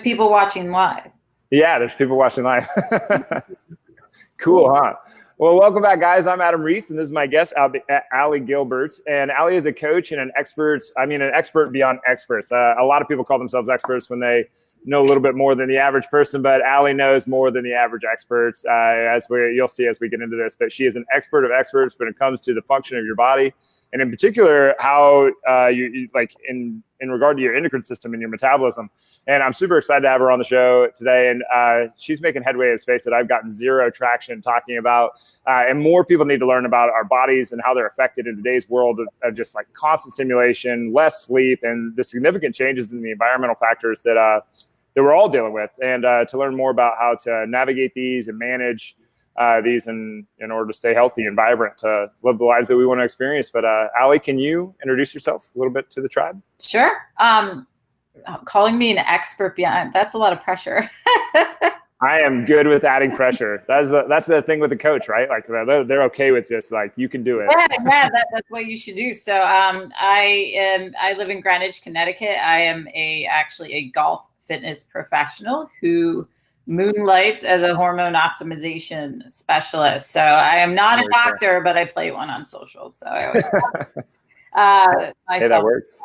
people watching live. Yeah, there's people watching live. Cool, huh? Well, welcome back, guys. I'm Adam Reese, and this is my guest, Ali Gilbert. And Ali is a coach and an expert beyond experts. A lot of people call themselves experts when they know a little bit more than the average person, but Ali knows more than the average experts, you'll see as we get into this. But she is an expert of experts when it comes to the function of your body, and in particular, how you like in regard to your endocrine system and your metabolism. And I'm super excited to have her on the show today. And she's making headway in a space that I've gotten zero traction talking about. And more people need to learn about our bodies and how they're affected in today's world of just like constant stimulation, less sleep, and the significant changes in the environmental factors that we're all dealing with. And to learn more about how to navigate these and manage these in order to stay healthy and vibrant, to live the lives that we want to experience. But Ali, can you introduce yourself a little bit to the tribe? Sure. Calling me an expert beyond, that's a lot of pressure. I am good with adding pressure. That's the thing with the coach, right? Like they're okay with just like, you can do it. Yeah, that's what you should do. So I live in Greenwich, Connecticut. I am actually a golf fitness professional who moonlights as a hormone optimization specialist. So I am not a doctor, but I play one on social. So I always hey, that works.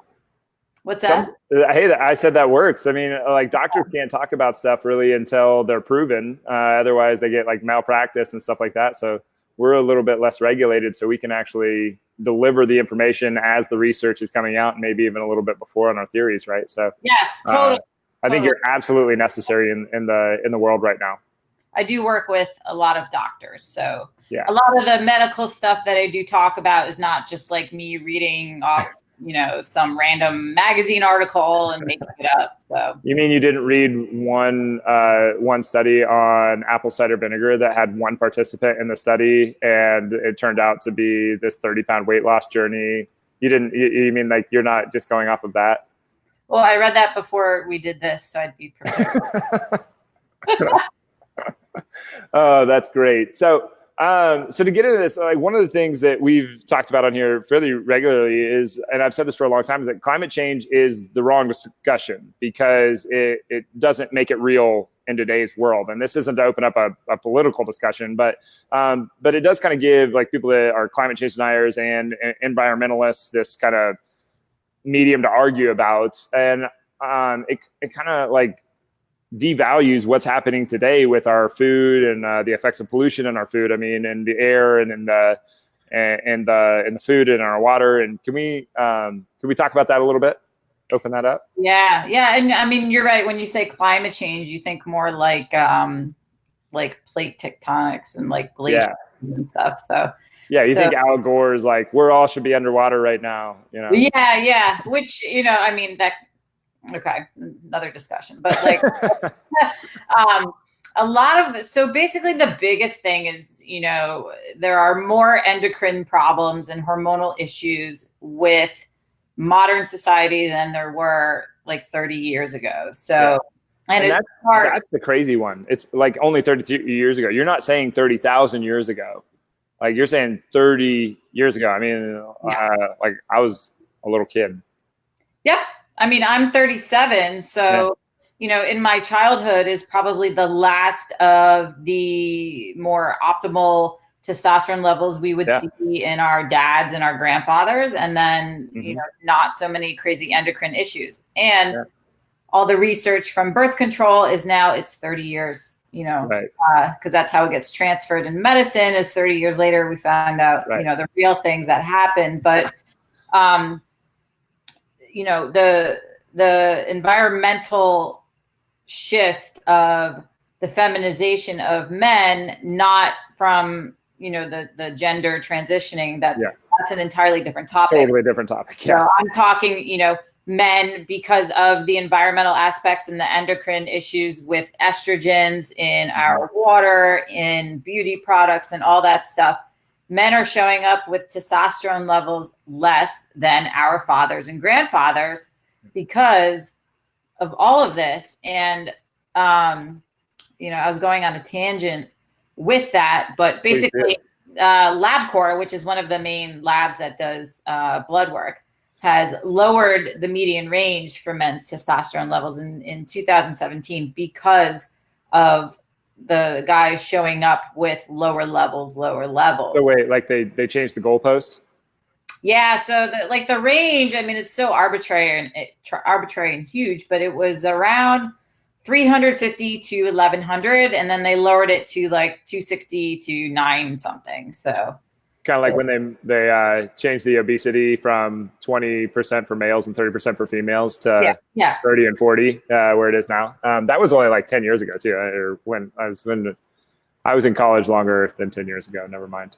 What's that? Hey, I said that works. I mean, like doctors can't talk about stuff really until they're proven. Otherwise, they get like malpractice and stuff like that. So we're a little bit less regulated, so we can actually deliver the information as the research is coming out, and maybe even a little bit before on our theories, right? So yes, totally. I think you're absolutely necessary in the world right now. I do work with a lot of doctors, so yeah. A lot of the medical stuff that I do talk about is not just like me reading off some random magazine article and making it up. So you mean you didn't read one study on apple cider vinegar that had one participant in the study and it turned out to be this 30-pound weight loss journey? You mean like you're not just going off of that? Well, I read that before we did this, so I'd be prepared. Oh, that's great. So to get into this, like one of the things that we've talked about on here fairly regularly is, and I've said this for a long time, is that climate change is the wrong discussion because it doesn't make it real in today's world. And this isn't to open up a political discussion, but it does kind of give like people that are climate change deniers and environmentalists this kind of medium to argue about. And it kind of like devalues what's happening today with our food and the effects of pollution in our food. I mean, in the air and in the food and in our water. And can we talk about that a little bit? Open that up. Yeah. And I mean, you're right. When you say climate change, you think more like plate tectonics and like glaciers and stuff. So yeah, you think Al Gore is like, we're all should be underwater right now, Yeah. Which, I mean, that. Okay, another discussion, but like so basically the biggest thing is, there are more endocrine problems and hormonal issues with modern society than there were like 30 years ago. So, and that's the crazy one. It's like only 32 years ago. You're not saying 30,000 years ago. Like you're saying 30 years ago. I mean, like I was a little kid. Yeah. I mean, I'm 37, so, in my childhood is probably the last of the more optimal testosterone levels we would see in our dads and our grandfathers, and then, not so many crazy endocrine issues. And all the research from birth control is now it's 30 years, because that's how it gets transferred in medicine is 30 years later, we found out, the real things that happen. But, the environmental shift of the feminization of men, not from, the gender transitioning, that's an entirely different topic. Totally different topic. Yeah. So I'm talking, men because of the environmental aspects and the endocrine issues with estrogens in our water, in beauty products and all that stuff. Men are showing up with testosterone levels less than our fathers and grandfathers because of all of this. And, I was going on a tangent with that, but basically LabCorp, which is one of the main labs that does blood work, has lowered the median range for men's testosterone levels in 2017 because of the guys showing up with lower levels. So wait, like they changed the goalpost? Yeah, so the range, I mean, it's so arbitrary and huge, but it was around 350 to 1100, and then they lowered it to like 260 to 9 something. So kind of like when they changed the obesity from 20% for males and 30% for females to 30 and 40, where it is now. That was only like 10 years ago too, or when I was in college longer than 10 years ago. Never mind.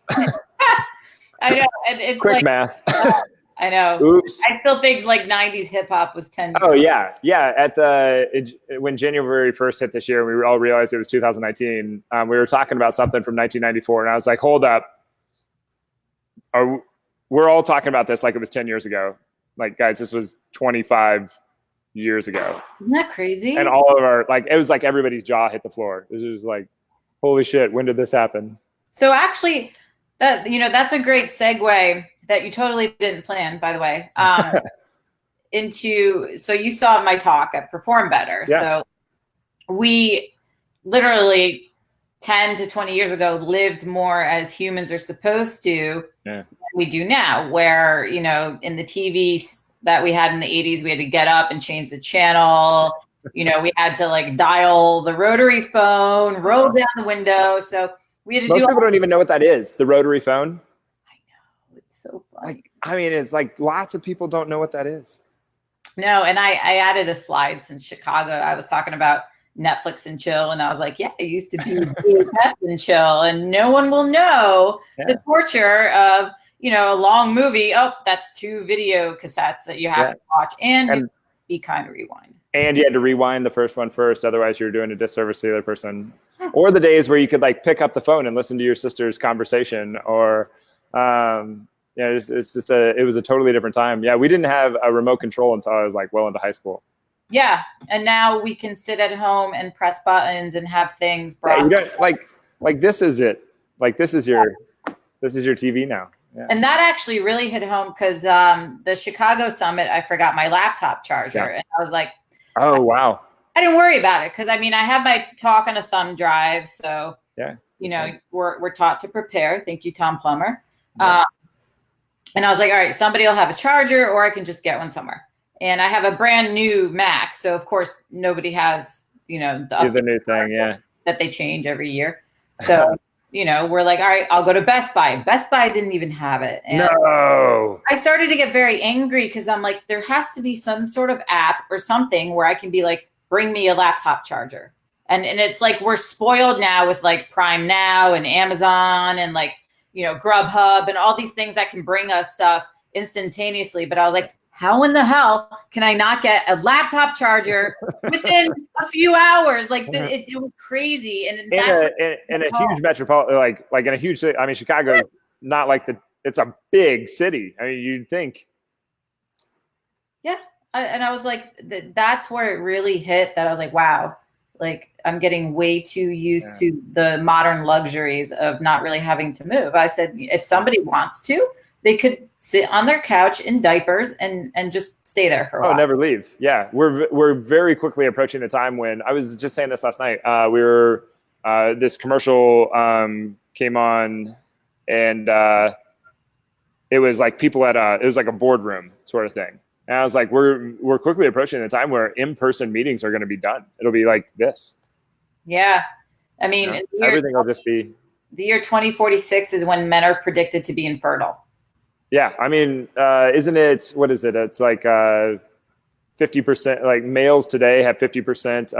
I know. And it's quick like, math. I know. Oops. I still think like 90s hip hop was 10. Oh yeah. Yeah. When January 1st hit this year, we all realized it was 2019. We were talking about something from 1994 and I was like, hold up. We're all talking about this like it was 10 years ago. Like, guys, this was 25 years ago. Isn't that crazy? And all of our, like, it was like everybody's jaw hit the floor. It was like, holy shit, when did this happen? So actually, that's a great segue that you totally didn't plan, by the way, so you saw my talk at Perform Better. Yeah. So we literally 10 to 20 years ago lived more as humans are supposed to than we do now, where, in the TVs that we had in the 80s, we had to get up and change the channel. We had to like dial the rotary phone, roll down the window. So we had to Most people don't even know what that is, the rotary phone. I know. It's so funny. It's like lots of people don't know what that is. No, and I added a slide since Chicago. I was talking about Netflix and chill, and I was like, yeah, I used to do test and chill, and no one will know the torture of, a long movie. Oh, that's 2 video cassettes that you have to watch, and Be Kind to Rewind. And you had to rewind the first one first, otherwise you're doing a disservice to the other person. Yes. Or the days where you could like pick up the phone and listen to your sister's conversation, or it was a totally different time. Yeah, we didn't have a remote control until I was like well into high school. Yeah, and now we can sit at home and press buttons and have things brought. Yeah, like this is it. Like this is your TV now. Yeah. And that actually really hit home because the Chicago Summit, I forgot my laptop charger, and I was like, "Oh wow!" I didn't worry about it because I have my talk on a thumb drive, so we're taught to prepare. Thank you, Tom Plummer. Yeah. And I was like, all right, somebody will have a charger, or I can just get one somewhere. And I have a brand new Mac, so of course nobody has the new thing, that they change every year. So. We're like, all right, I'll go to Best Buy. Best Buy didn't even have it. And no. I started to get very angry because I'm like, there has to be some sort of app or something where I can be like, bring me a laptop charger. And it's like, we're spoiled now with like Prime Now and Amazon and like, Grubhub and all these things that can bring us stuff instantaneously. But I was like, how in the hell can I not get a laptop charger within a few hours? Like it was crazy. And in a huge metropolitan, like in a huge city. I mean, Chicago, not like it's a big city. I mean, you'd think. Yeah. And I was like, that's where it really hit that I was like, wow, like I'm getting way too used to the modern luxuries of not really having to move. I said, if somebody wants to, they could sit on their couch in diapers and just stay there for a while. Oh, never leave. Yeah, we're very quickly approaching the time when I was just saying this last night. We were this commercial came on, and it was like people it was like a boardroom sort of thing. And I was like, we're quickly approaching the time where in-person meetings are going to be done. It'll be like this. Yeah, I mean, everything will just be. The year 2046 is when men are predicted to be infertile. Yeah, I mean, isn't it? What is it? It's like 50%. Like males today have 50%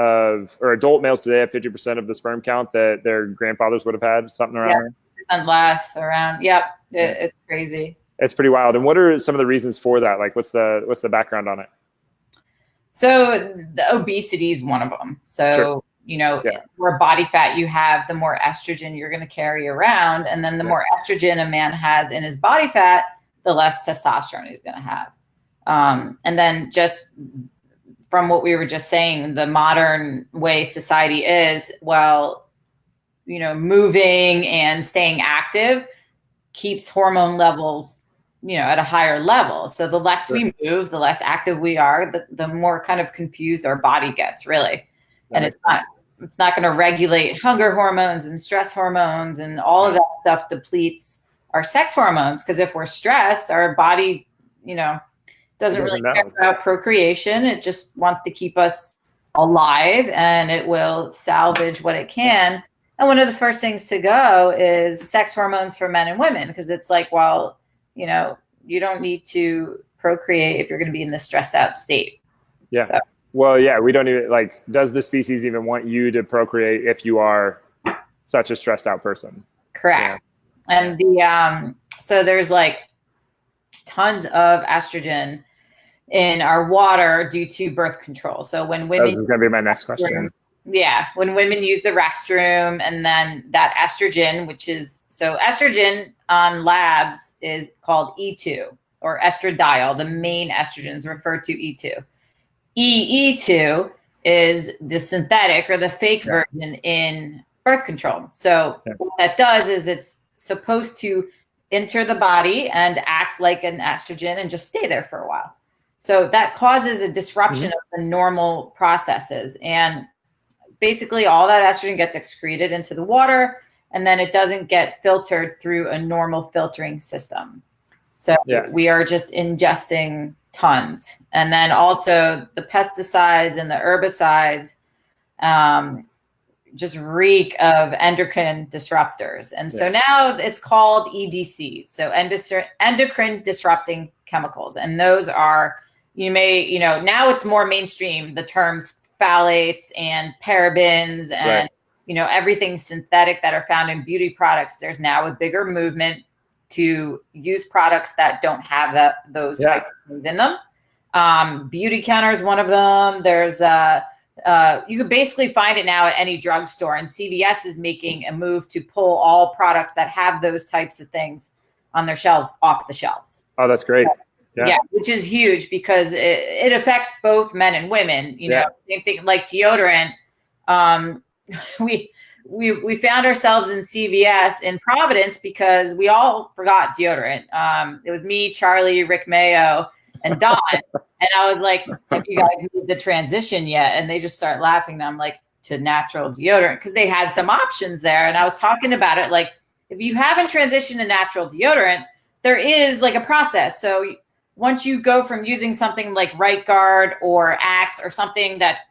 or adult males today have 50% of the sperm count that their grandfathers would have had. Something around there. 10% less around. Yep, it's crazy. It's pretty wild. And what are some of the reasons for that? Like, what's the background on it? So the obesity is one of them. So. Sure. The more body fat you have, the more estrogen you're going to carry around. And then the more estrogen a man has in his body fat, the less testosterone he's going to have. And then just from what we were just saying, the modern way society is, moving and staying active keeps hormone levels at a higher level. So the less we move, the less active we are, the more kind of confused our body gets, really. And it's not going to regulate hunger hormones and stress hormones, and all of that stuff depletes our sex hormones. Because if we're stressed, our body, doesn't really care about procreation. It just wants to keep us alive, and it will salvage what it can. And one of the first things to go is sex hormones for men and women, because it's like, well, you don't need to procreate if you're going to be in this stressed out state. Yeah. So. Well, yeah, we don't even does the species even want you to procreate if you are such a stressed out person? Correct. Yeah. And so there's tons of estrogen in our water due to birth control. So when women, that was going to be my next question. Yeah. When women use the restroom, and then that estrogen, estrogen on labs is called E2 or estradiol. The main estrogen is referred to E2. EE2 is the synthetic or the fake version in birth control. So what that does is it's supposed to enter the body and act like an estrogen and just stay there for a while. So that causes a disruption of the normal processes. And basically all that estrogen gets excreted into the water, and then it doesn't get filtered through a normal filtering system. So we are just ingesting tons. And then also the pesticides and the herbicides just reek of endocrine disruptors. And so now it's called EDCs, so endocrine disrupting chemicals. And those are, now it's more mainstream, the terms phthalates and parabens and, everything synthetic that are found in beauty products. There's now a bigger movement to use products that don't have those types of things in them. Beauty Counter is one of them. There's you can basically find it now at any drugstore, and CVS is making a move to pull all products that have those types of things on their shelves off the shelves. Oh, that's great. Yeah, which is huge because it affects both men and women. Same thing like deodorant. We found ourselves in CVS in Providence because we all forgot deodorant. It was me, Charlie, Rick Mayo, and Don. And I was like, have you guys made the transition yet? And they just start laughing. And I'm like, to natural deodorant, because they had some options there. And I was talking about it, like, if you haven't transitioned to natural deodorant, there is a process. So once you go from using something like Right Guard or Axe or something that's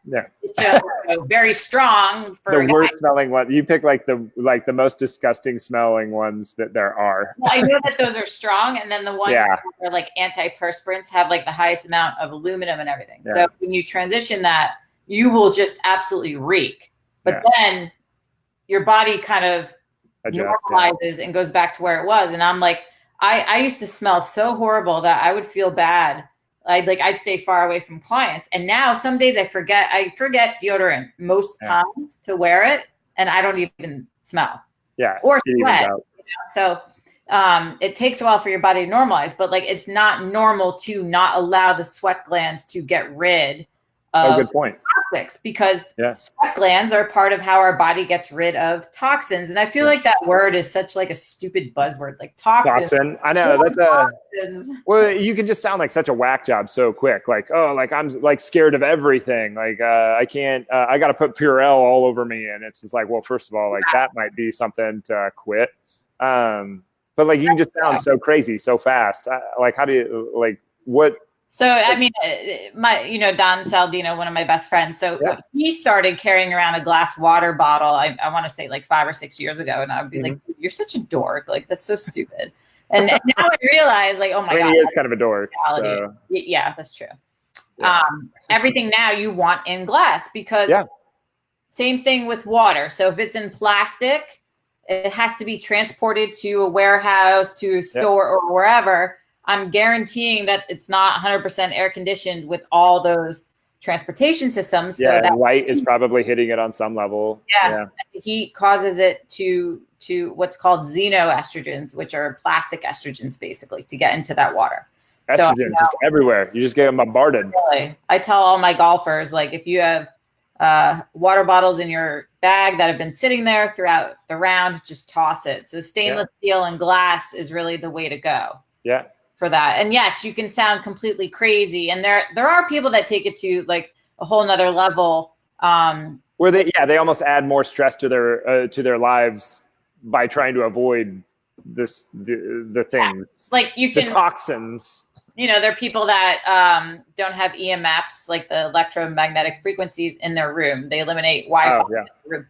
very strong for the worst smelling one, you pick the most disgusting smelling ones that there are. Well, I know that those are strong, and then the ones that are antiperspirants have the highest amount of aluminum and everything. So when you transition that, you will just absolutely reek. But then your body kind of normalizes and goes back to where it was. And I'm like, I used to smell so horrible that I would feel bad. I'd stay far away from clients. And now some days I forget deodorant most times to wear it, and I don't even smell. Yeah. Or sweat. So it takes a while for your body to normalize, but it's not normal to not allow the sweat glands to get rid of good point. toxics, because sweat glands are part of how our body gets rid of toxins. And I feel like that word is such a stupid buzzword, toxin. I know that's well, you can just sound like such a whack job so quick. I'm scared of everything. I can't, I got to put Purell all over me. And it's just well, first of all, that might be something to quit. But you can just sound so crazy, so fast. How do you, what? So, I mean, Don Saldino, one of my best friends. So he started carrying around a glass water bottle, I want to say 5 or 6 years ago. And I would be like, you're such a dork. That's so stupid. And now I realize oh my God. He is kind of a dork. So. Yeah, that's true. Yeah. Everything now you want in glass, because same thing with water. So if it's in plastic, it has to be transported to a warehouse, to a store or wherever. I'm guaranteeing that it's not 100% air conditioned with all those transportation systems. Yeah, so that light is probably hitting it on some level. Yeah. Heat causes it to what's called xenoestrogens, which are plastic estrogens, basically, to get into that water. Estrogen just everywhere. You just get bombarded. Really. I tell all my golfers, if you have water bottles in your bag that have been sitting there throughout the round, just toss it. So stainless steel and glass is really the way to go. Yeah. for that. And yes, you can sound completely crazy. And there are people that take it to like a whole nother level. Where they almost add more stress to their lives by trying to avoid the things, like the toxins. There are people that don't have EMFs, like the electromagnetic frequencies in their room. They eliminate Wi-Fi in the room.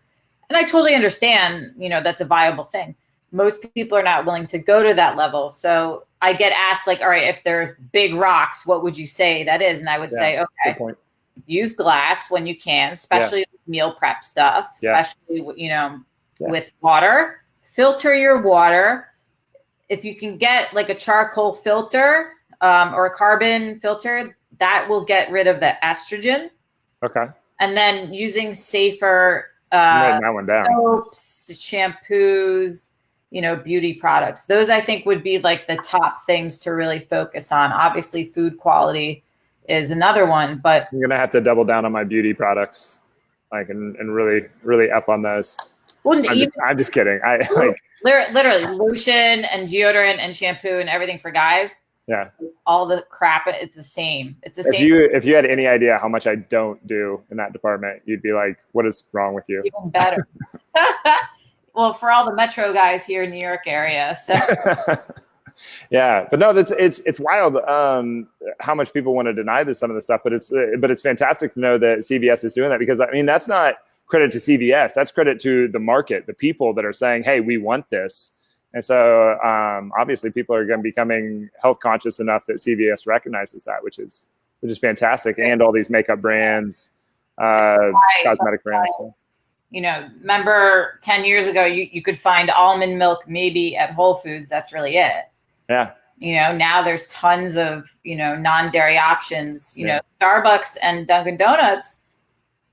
And I totally understand, that's a viable thing. Most people are not willing to go to that level. So I get asked like, all right, if there's big rocks, what would you say that is? And I would say, okay, use glass when you can, especially meal prep stuff, especially, with water. Filter your water. If you can get like a charcoal filter or a carbon filter, that will get rid of the estrogen. Okay. And then using safer that one down. soaps, shampoos, beauty products. Those I think would be like the top things to really focus on. Obviously, food quality is another one, but I'm gonna have to double down on my beauty products, and really, really up on those. I'm just kidding. I like literally lotion and deodorant and shampoo and everything for guys. Yeah. All the crap, it's the same. It's the same. If you had any idea how much I don't do in that department, you'd be like, what is wrong with you? Even better. Well, for all the metro guys here in New York area. So yeah, but no, it's wild how much people want to deny some of the stuff, but it's fantastic to know that CVS is doing that, because that's not credit to CVS. That's credit to the market, the people that are saying, hey, we want this. And so obviously people are going to be becoming health conscious enough that CVS recognizes that, which is fantastic. And all these makeup brands, cosmetic brands. Remember 10 years ago, you could find almond milk maybe at Whole Foods. That's really it. Yeah. Now there's tons of, non-dairy options. Starbucks and Dunkin' Donuts,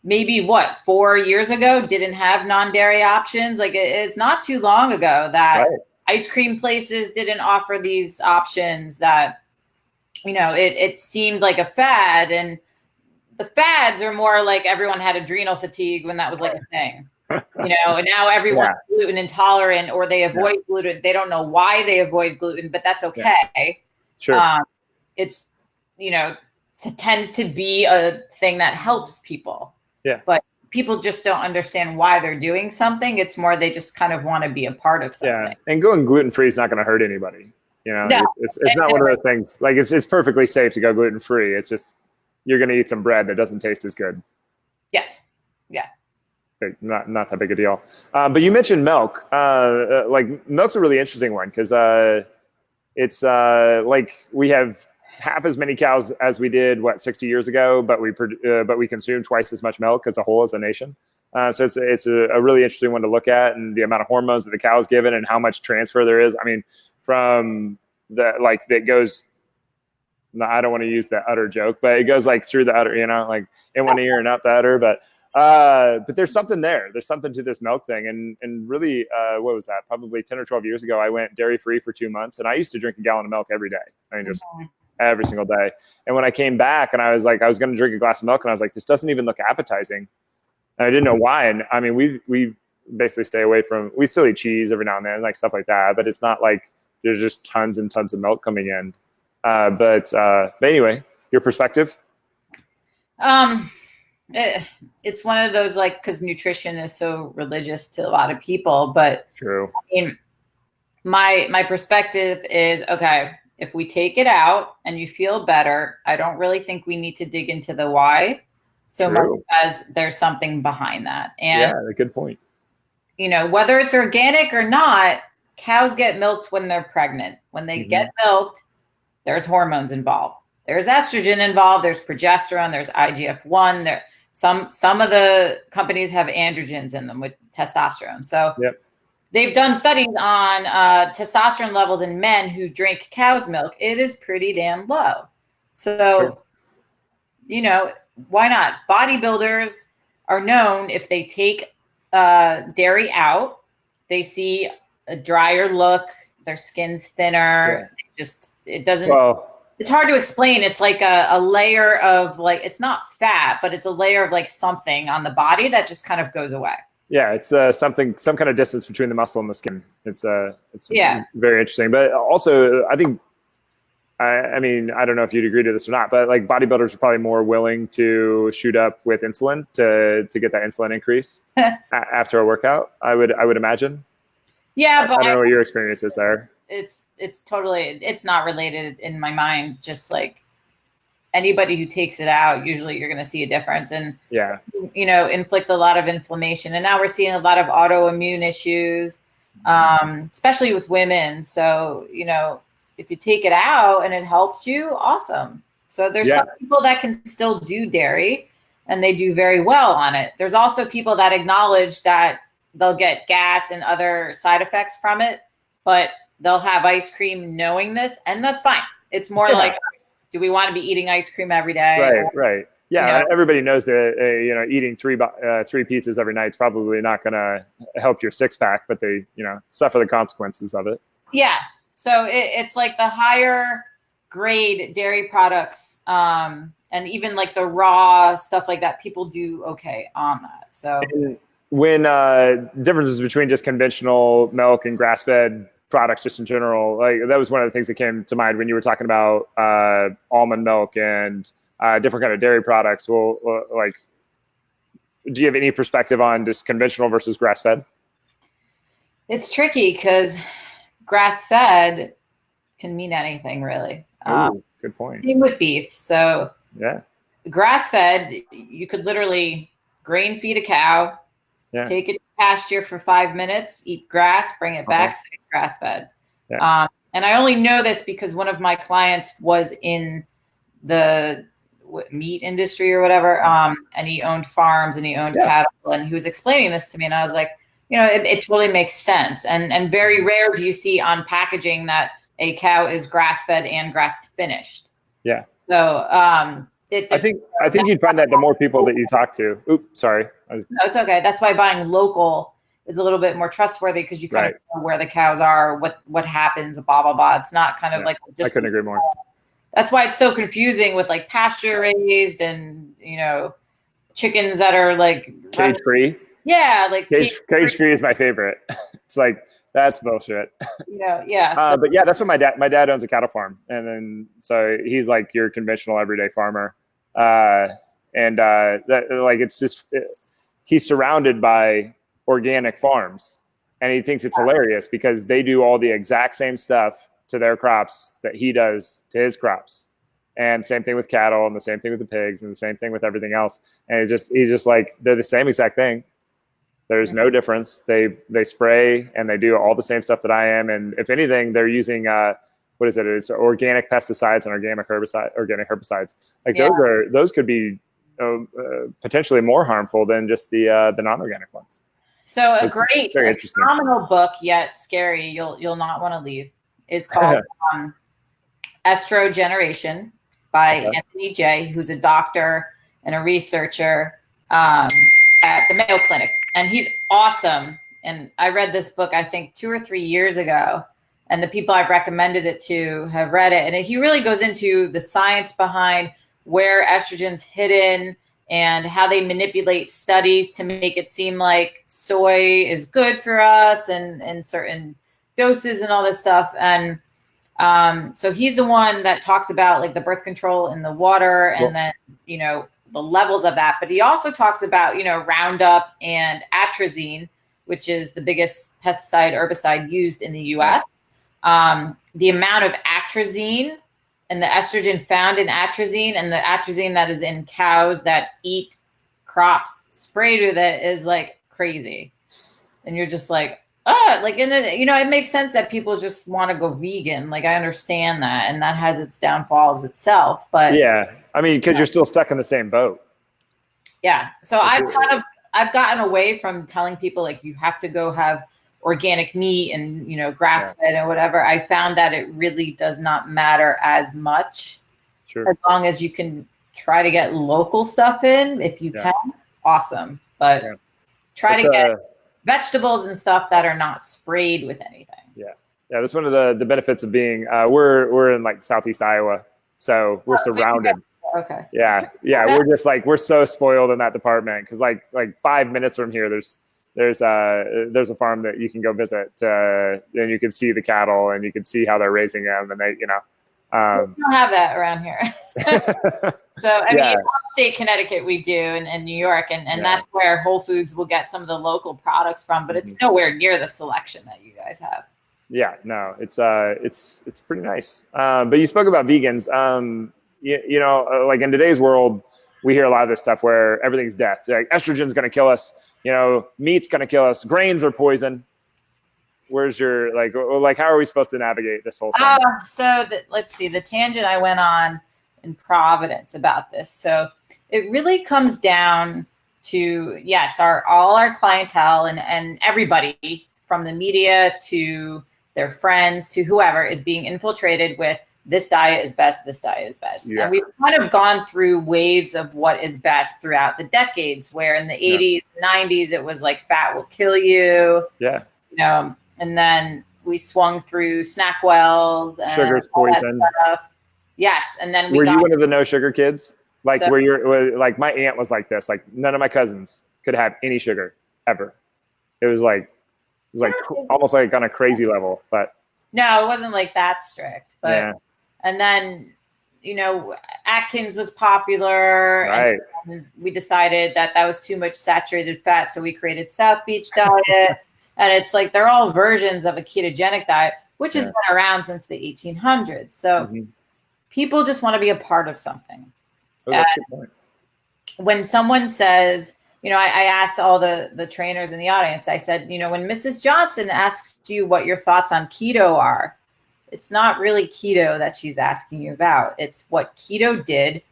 maybe 4 years ago, didn't have non-dairy options. Like it's not too long ago that ice cream places didn't offer these options, that, it seemed like a fad. And the fads are more like everyone had adrenal fatigue when that was like a thing, and now everyone's gluten intolerant, or they avoid gluten. They don't know why they avoid gluten, but that's okay. Yeah. Sure. It's, tends to be a thing that helps people. Yeah. But people just don't understand why they're doing something. It's more they just kind of want to be a part of something. Yeah. And going gluten-free is not going to hurt anybody. No, it's not one of those things. Like it's perfectly safe to go gluten-free. It's just you're going to eat some bread that doesn't taste as good. Yes. Yeah. Not that big a deal. But you mentioned milk. Like milk's a really interesting one, because it's like we have half as many cows as we did 60 years ago, but we consume twice as much milk as a whole as a nation. So it's a really interesting one to look at, and the amount of hormones that the cow is given and how much transfer there is. From that goes. No, I don't want to use the udder joke, but it goes like through the udder, like in one ear and out the udder. But there's something there. There's something to this milk thing. And really, what was that? Probably 10 or 12 years ago, I went dairy free for 2 months, and I used to drink a gallon of milk every day. Just every single day. And when I came back, and I was like, I was going to drink a glass of milk, and I was like, this doesn't even look appetizing. And I didn't know why. And we basically stay away from. We still eat cheese every now and then, like stuff like that. But it's not like there's just tons and tons of milk coming in. But anyway, your perspective? It's one of those, like, because nutrition is so religious to a lot of people, but true. My perspective is, okay, if we take it out and you feel better, I don't really think we need to dig into the why so much as there's something behind that. And yeah, good point. Whether it's organic or not, cows get milked when they're pregnant. When they get milked, there's hormones involved. There's estrogen involved. There's progesterone. There's IGF-1. There, some of the companies have androgens in them with testosterone. So they've done studies on testosterone levels in men who drink cow's milk. It is pretty damn low. So, why not? Bodybuilders are known, if they take dairy out, they see a drier look. Their skin's thinner. It doesn't. It's hard to explain. It's like a layer of, like, it's not fat, but it's a layer of like something on the body that just kind of goes away. Yeah, it's some kind of distance between the muscle and the skin. It's very interesting. But also, I think I mean, I don't know if you'd agree to this or not, but like bodybuilders are probably more willing to shoot up with insulin to get that insulin increase after a workout. I would imagine. Yeah, but I don't know what your experience is there. It's totally, it's not related in my mind. Just like anybody who takes it out, usually you're going to see a difference and, yeah, you know, inflict a lot of inflammation. And now we're seeing a lot of autoimmune issues, especially with women. So, you know, if you take it out and it helps you, awesome. So there's some people that can still do dairy and they do very well on it. There's also people that acknowledge that they'll get gas and other side effects from it, but they'll have ice cream knowing this, and that's fine. It's more like, do we want to be eating ice cream every day? Right, right. Yeah, you know? Everybody knows that you know, eating three pizzas every night is probably not going to help your six pack, but they, you know, suffer the consequences of it. Yeah. So it's like the higher grade dairy products, and even like the raw stuff like that, people do okay on that. So when differences between just conventional milk and grass-fed products just in general, like that was one of the things that came to mind when you were talking about almond milk and different kind of dairy products. Well, like, do you have any perspective on just conventional versus grass-fed? It's tricky because grass-fed can mean anything, really. Good point. Same with beef. So yeah, grass-fed, you could literally grain feed a cow, take it to pasture for 5 minutes, eat grass, bring it back, say it's grass-fed. And I only know this because one of my clients was in the meat industry or whatever, and he owned farms and he owned cattle, and he was explaining this to me, and I was like, you know, it totally makes sense. And very rare do you see on packaging that a cow is grass-fed and grass-finished. Yeah. So I think you'd find that the more people that you talk to. Oops, sorry. No, it's okay. That's why buying local is a little bit more trustworthy, because you kind of know where the cows are, what happens, blah blah blah. It's not kind of like just. I couldn't agree more. That's why it's so confusing with like pasture raised and, you know, chickens that are like cage free. Yeah, like cage free is my favorite. It's like, that's bullshit. You know, yeah. But yeah, that's what my dad owns a cattle farm, and then so he's like your conventional everyday farmer, and that, like, it's just he's surrounded by organic farms, and he thinks it's hilarious because they do all the exact same stuff to their crops that he does to his crops, and same thing with cattle, and the same thing with the pigs, and the same thing with everything else. And he's just like, they're the same exact thing. There's no difference. They spray and they do all the same stuff that I am. And if anything, they're using what is it? It's organic pesticides and organic herbicides. Like those could be potentially more harmful than just the non-organic ones. So a great, very interesting, phenomenal book, yet scary. You'll not want to leave. Is called Estrogeneration by Anthony J., who's a doctor and a researcher at the Mayo Clinic. And he's awesome. And I read this book, I think 2 or 3 years ago, and the people I've recommended it to have read it. And he really goes into the science behind where estrogen's hidden and how they manipulate studies to make it seem like soy is good for us and certain doses and all this stuff. And so he's the one that talks about like the birth control in the water, and then, you know, the levels of that. But he also talks about, you know, Roundup and atrazine, which is the biggest pesticide herbicide used in the US. The amount of atrazine and the estrogen found in atrazine and the atrazine that is in cows that eat crops sprayed with it is like crazy. And you're just like, like, and it, you know, it makes sense that people just want to go vegan. Like, I understand that, and that has its downfalls itself. But yeah, I mean, because you're still stuck in the same boat. Yeah. So I've gotten away from telling people like you have to go have organic meat and, you know, grass fed and whatever. I found that it really does not matter as much. Sure. As long as you can try to get local stuff in, if you can, awesome. But try to get vegetables and stuff that are not sprayed with anything. Yeah. That's one of the benefits of being we're in like Southeast Iowa, so we're surrounded. Okay. Yeah. We're just like, we're so spoiled in that department, because like 5 minutes from here, there's a farm that you can go visit, and you can see the cattle and you can see how they're raising them, and they, you know, We don't have that around here. So, I mean, upstate Connecticut, we do, and New York, and that's where Whole Foods will get some of the local products from, but it's nowhere near the selection that you guys have. Yeah, no, it's pretty nice. But you spoke about vegans. You know, like in today's world, we hear a lot of this stuff where everything's death. Like estrogen's going to kill us. You know, meat's going to kill us. Grains are poison. Where's your like? How are we supposed to navigate this whole thing? Let's see. The tangent I went on in Providence about this. So it really comes down to, yes, all our clientele and everybody from the media to their friends to whoever is being infiltrated with this diet is best, this diet is best. Yeah. And we've kind of gone through waves of what is best throughout the decades, where in the 80s, 90s, it was like fat will kill you. Yeah. You know, and then we swung through Snackwells and sugar's poison. Yes, and then were you one of the no sugar kids? Like like my aunt was like this. Like none of my cousins could have any sugar ever. It was like almost like on a crazy level. But no, it wasn't like that strict. But and then you know Atkins was popular, right? And we decided that was too much saturated fat, so we created South Beach diet. And it's like they're all versions of a ketogenic diet, which has been around since the 1800s. So people just want to be a part of something. Oh, that's a good point. When someone says, you know, I asked all the trainers in the audience, I said, you know, when Mrs. Johnson asks you what your thoughts on keto are, it's not really keto that she's asking you about. It's what keto did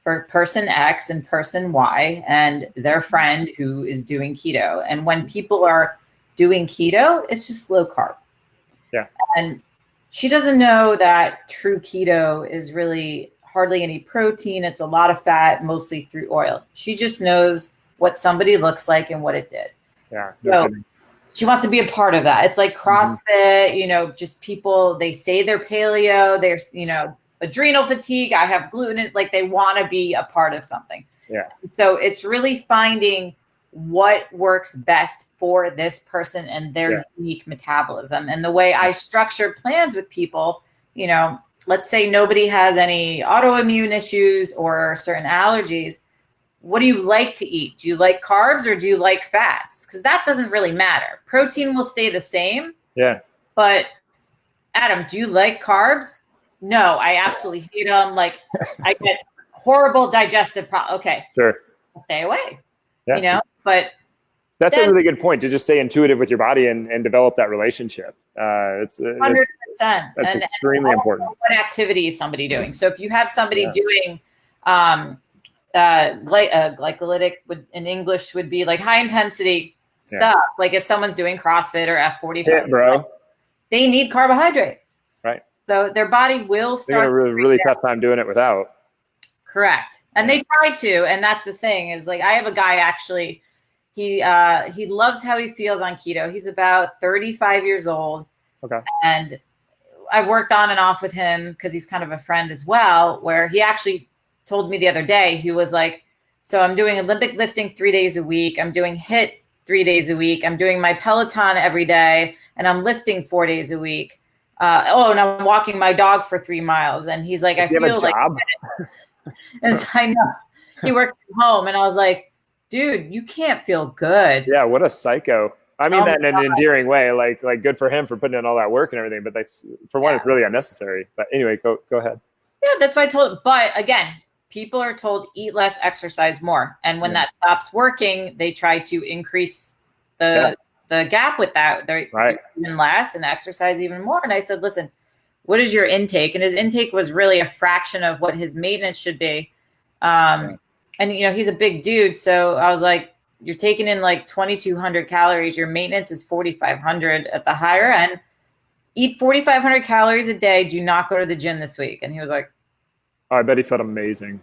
for person X and person Y and their friend who is doing keto. And when people are doing keto, it's just low carb. Yeah. And she doesn't know that true keto is really hardly any protein. It's a lot of fat, mostly through oil. She just knows what somebody looks like and what it did. Yeah. So she wants to be a part of that. It's like CrossFit, you know, just people, they say they're paleo, they're, you know, adrenal fatigue, I have gluten, like they want to be a part of something. Yeah. So it's really finding what works best for this person and their unique metabolism. And the way I structure plans with people, you know, let's say nobody has any autoimmune issues or certain allergies. What do you like to eat? Do you like carbs or do you like fats? Because that doesn't really matter. Protein will stay the same. Yeah. But Adam, do you like carbs? No, I absolutely hate them. Like I get horrible digestive problems. Okay. Sure. I'll stay away. Yeah. You know, but that's a really good point, to just stay intuitive with your body and develop that relationship. It's 100%. That's extremely important. What activity is somebody doing? So if you have somebody doing glycolytic in English would be like high intensity stuff. Like if someone's doing CrossFit or F45, bro, they need carbohydrates. Right. So their body will start. They're going to really tough time doing it without. Correct. And they try to, and that's the thing is like, I have a guy actually, he loves how he feels on keto. He's about 35 years old. Okay. And I've worked on and off with him because he's kind of a friend as well, where he actually told me the other day, he was like, so I'm doing Olympic lifting 3 days a week. I'm doing HIIT 3 days a week. I'm doing my Peloton every day and I'm lifting 4 days a week. And I'm walking my dog for 3 miles. And he's like, I feel like, and I know he works from home. And I was like, dude, you can't feel good. Yeah. What a psycho. I mean that in an endearing way, like good for him for putting in all that work and everything. But that's, for one, it's really unnecessary. But anyway, go ahead. Yeah, that's what I told. But again, people are told eat less, exercise more. And when that stops working, they try to increase the gap with that. They're even less and exercise even more. And I said, listen, what is your intake? And his intake was really a fraction of what his maintenance should be. And, you know, he's a big dude. So I was like, you're taking in like 2,200 calories. Your maintenance is 4,500 at the higher end. Eat 4,500 calories a day. Do not go to the gym this week. And he was like, oh, I bet he felt amazing.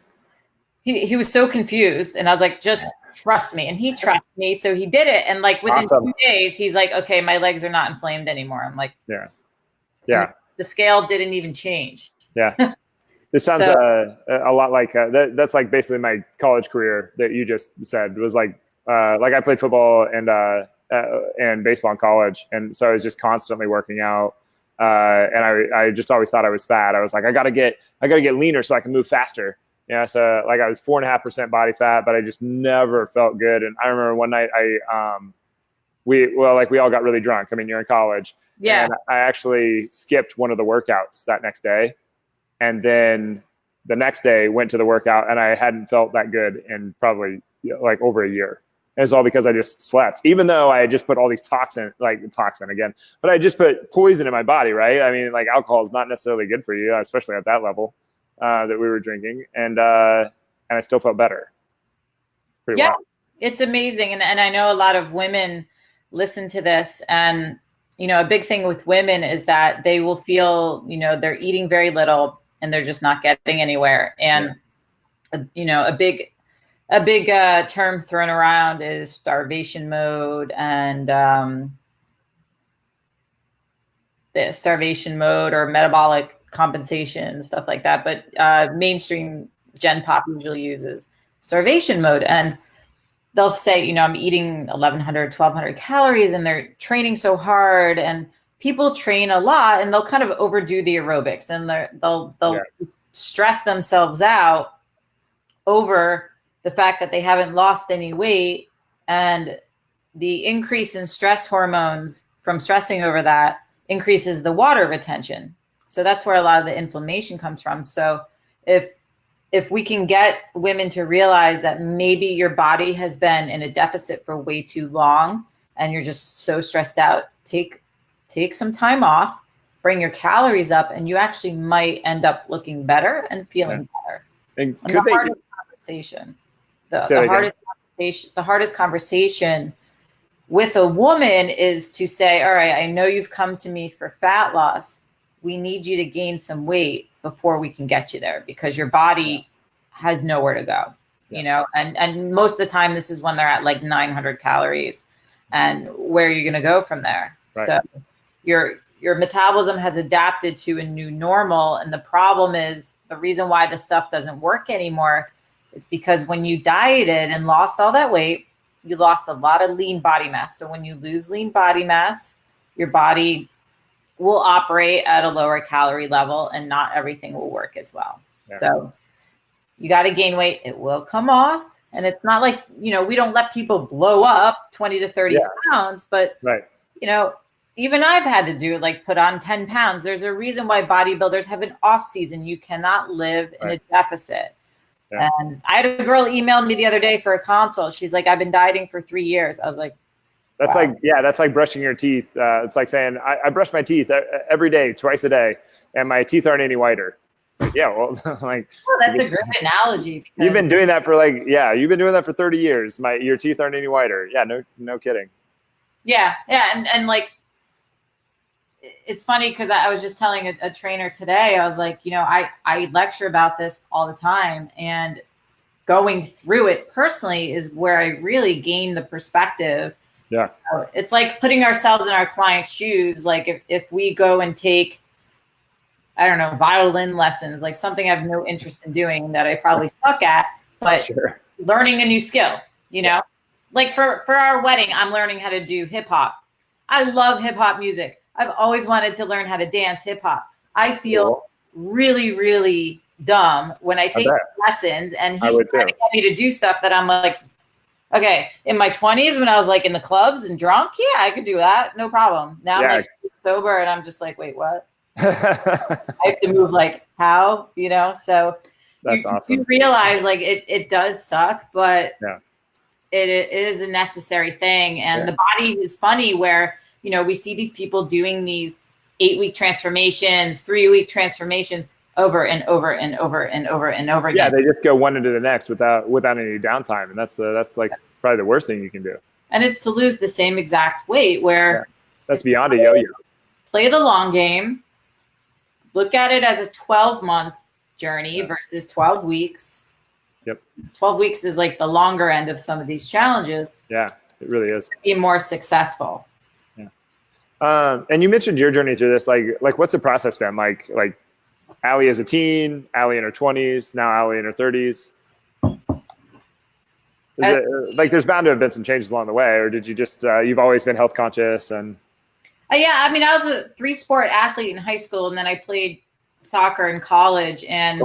He was so confused. And I was like, just trust me. And he trusts me. So he did it. And like within 2 days, he's like, okay, my legs are not inflamed anymore. I'm like, yeah. The scale didn't even change. Yeah. This sounds a lot like, that's like basically my college career that you just said was like I played football and baseball in college. And so I was just constantly working out. And I just always thought I was fat. I was like, I gotta get leaner so I can move faster. Yeah. So like I was 4.5% body fat, but I just never felt good. And I remember one night we all got really drunk. I mean, you're in college. Yeah. And I actually skipped one of the workouts that next day. And then the next day went to the workout, and I hadn't felt that good in probably like over a year. And it's all because I just slept, even though I had just put all these toxin again, but I just put poison in my body, right? I mean, like alcohol is not necessarily good for you, especially at that level that we were drinking. And I still felt better. It's pretty wild. It's amazing. And I know a lot of women listen to this, and, a big thing with women is that they will feel, they're eating very little and they're just not getting anywhere. And, a big term thrown around is starvation mode, and the starvation mode or metabolic compensation, stuff like that. But mainstream Gen Pop usually uses starvation mode, and they'll say, I'm eating 1,100, 1,200 calories, and they're training so hard. And people train a lot, and they'll kind of overdo the aerobics, and they'll stress themselves out over the fact that they haven't lost any weight, and the increase in stress hormones from stressing over that increases the water retention. So that's where a lot of the inflammation comes from. So if we can get women to realize that maybe your body has been in a deficit for way too long and you're just so stressed out, take some time off, bring your calories up, and you actually might end up looking better and feeling better. And the hardest conversation with a woman is to say, all right, I know you've come to me for fat loss. We need you to gain some weight before we can get you there, because your body has nowhere to go, and most of the time this is when they're at like 900 calories, and where are you going to go from there? Right. So your metabolism has adapted to a new normal. And the problem is, the reason why the stuff doesn't work anymore is because when you dieted and lost all that weight, you lost a lot of lean body mass. So when you lose lean body mass, your body will operate at a lower calorie level, and not everything will work as well. Yeah. So you got to gain weight. It will come off. And it's not like, we don't let people blow up 20 to 30 pounds, but, even I've had to do it, like put on 10 pounds. There's a reason why bodybuilders have an off season. You cannot live in a deficit. Yeah. And I had a girl email me the other day for a consult. She's like, I've been dieting for 3 years. I was like, that's wow. That's like brushing your teeth. It's like saying, I brush my teeth every day, twice a day, and my teeth aren't any whiter. It's like, that's a great analogy. You've been doing that for you've been doing that for 30 years. Your teeth aren't any whiter. Yeah, no kidding. Yeah. And like, it's funny because I was just telling a trainer today, I was like, I lecture about this all the time, and going through it personally is where I really gain the perspective. Yeah. So it's like putting ourselves in our client's shoes. Like if we go and take, I don't know, violin lessons, like something I have no interest in doing that I probably suck at, but learning a new skill, like for our wedding, I'm learning how to do hip hop. I love hip hop music. I've always wanted to learn how to dance hip hop. I feel really, really dumb when I take lessons, and he's trying to get me to do stuff that I'm like, okay, in my 20s when I was like in the clubs and drunk, yeah, I could do that, no problem. Now I'm like sober, and I'm just like, wait, what? I have to move like how, So that's awesome. You realize like it does suck, but it is a necessary thing. And the body is funny where, we see these people doing these 8-week transformations, 3-week transformations over and over and over and over and over again. Yeah, they just go one into the next without any downtime, and that's like probably the worst thing you can do. And it's to lose the same exact weight, where that's beyond a yo-yo. Play the long game. Look at it as a 12-month journey versus 12 weeks. Yep. 12 weeks is like the longer end of some of these challenges. Yeah, it really is. Be more successful. And you mentioned your journey through this. Like what's the process been? Like Ali as a teen, Ali in her 20s, now Ali in her 30s. There's bound to have been some changes along the way, or did you just you've always been health conscious? And Yeah, I mean, I was a 3-sport athlete in high school, and then I played soccer in college. And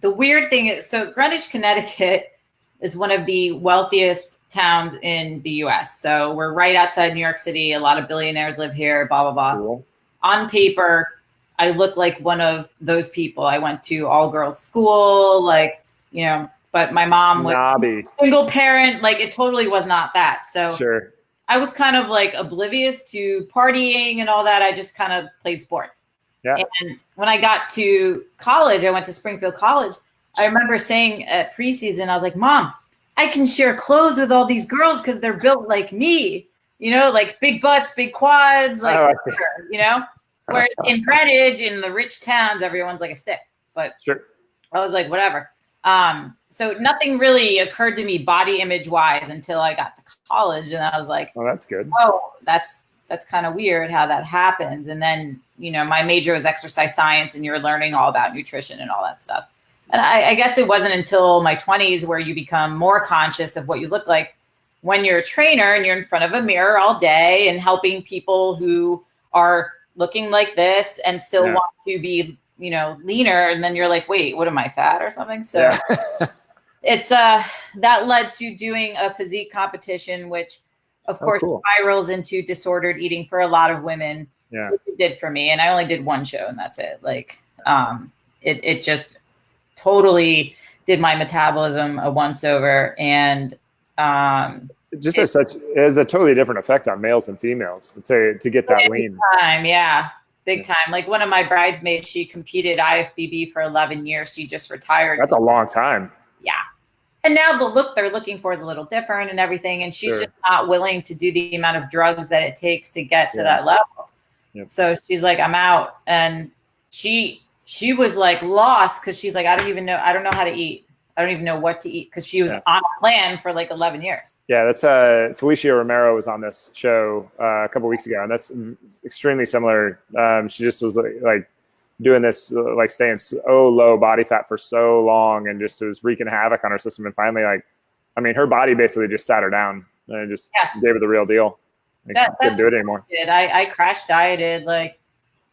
the weird thing is, so Greenwich, Connecticut is one of the wealthiest towns in the US. So we're right outside New York City. A lot of billionaires live here, blah, blah, blah. Cool. On paper, I look like one of those people. I went to all girls school, like, you know, but my mom was Snobby. single parent. Like, it totally was not that. So Sure. I was kind of like oblivious to partying and all that. I just kind of played sports. Yeah. And when I got to college, I went to Springfield College. I remember saying at preseason, I was like, Mom, I can share clothes with all these girls because they're built like me, you know, like big butts, big quads, like, you know, whereas in Greenwich, in the rich towns, everyone's like a stick. But sure. I was like, whatever. So nothing really occurred to me body image wise until I got to college, and I was like, oh, that's good. Oh, that's kind of weird how that happens. And then, you know, my major was exercise science, and you're learning all about nutrition and all that stuff. And I guess it wasn't until my 20s where you become more conscious of what you look like when you're a trainer and you're in front of a mirror all day and helping people who are looking like this and still want to be, you know, leaner. And then you're like, wait, what am I, fat or something? So it's that led to doing a physique competition, which of course spirals into disordered eating for a lot of women. Yeah, which it did for me. And I only did one show and that's it. Like it just totally did my metabolism a once over. And it just has a totally different effect on males and females to get that lean. Big time. Like one of my bridesmaids, she competed IFBB for 11 years. She just retired. That's a long time. Yeah. And now the look they're looking for is a little different and everything. And she's just not willing to do the amount of drugs that it takes to get to that level. Yep. So she's like, I'm out. And she was like lost because she's like, I don't know how to eat. I don't even know what to eat because she was on a plan for like 11 years. Yeah, that's Felicia Romero was on this show a couple weeks ago, and that's extremely similar. She just was like doing this, like staying so low body fat for so long, and just was wreaking havoc on her system. And finally, like, I mean, her body basically just sat her down and just gave her the real deal. Like, she couldn't do it anymore. I crash dieted like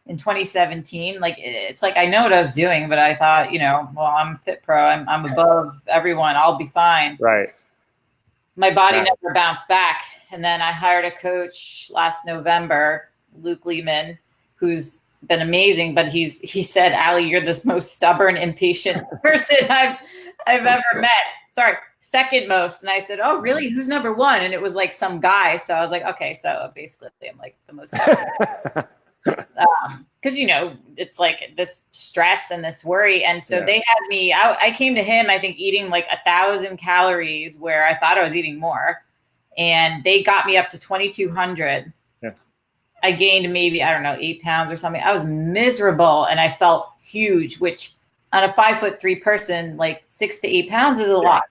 in 2017. Like, it's like, I know what I was doing, but I thought, you know, well, I'm Fit Pro. I'm above everyone. I'll be fine. Right. My body never bounced back. And then I hired a coach last November, Luke Lehman, who's been amazing, but he said, Ali, you're the most stubborn, impatient person I've ever met. Sorry, second most. And I said, oh, really? Who's number one? And it was like some guy. So I was like, okay, so basically I'm like the most because you know, it's like this stress and this worry. And so they had me out. I came to him, I think, eating like 1,000 calories where I thought I was eating more. And they got me up to 2,200. I gained maybe, I don't know, 8 pounds or something. I was miserable and I felt huge, which on a 5'3" person, like 6 to 8 pounds is a lot.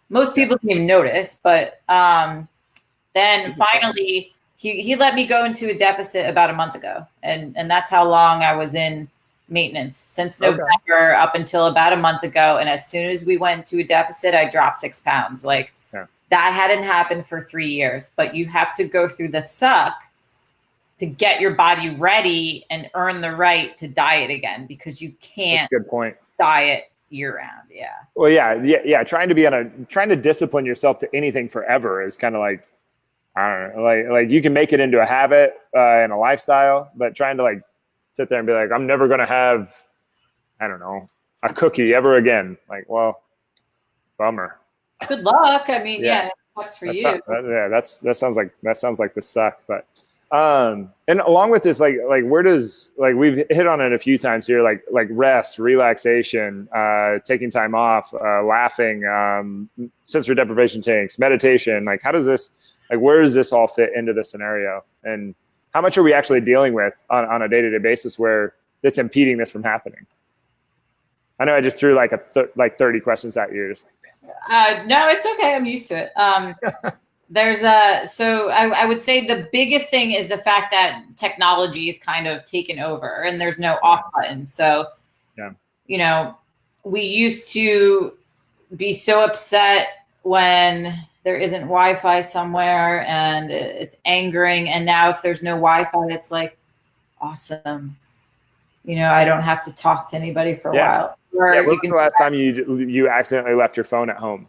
Most people don't even notice, but then finally he let me go into a deficit about a month ago. And that's how long I was in maintenance, since November up until about a month ago. And as soon as we went to a deficit, I dropped 6 pounds. Like that hadn't happened for 3 years, but you have to go through the suck to get your body ready and earn the right to diet again, because you can't diet year round. Yeah. Well, yeah. Trying to discipline yourself to anything forever is kind of like, I don't know, like you can make it into a habit and a lifestyle, but trying to like sit there and be like, I'm never going to have, I don't know, a cookie ever again. Like, well, bummer. Good luck. I mean, it sucks for you. That sounds like the suck, but and along with this, like where does, like, we've hit on it a few times here, like rest, relaxation, taking time off, laughing, sensory deprivation tanks, meditation. Like, how does this, like, where does this all fit into the scenario, and how much are we actually dealing with on a day-to-day basis where it's impeding this from happening? I know I just threw like 30 questions at you. No, it's okay. I'm used to it. So I would say the biggest thing is the fact that technology is kind of taken over and there's no off button. So, you know, we used to be so upset when there isn't Wi-Fi somewhere and it's angering. And now if there's no Wi-Fi, it's like, awesome. You know, I don't have to talk to anybody for a while. Or when was the last time you accidentally left your phone at home?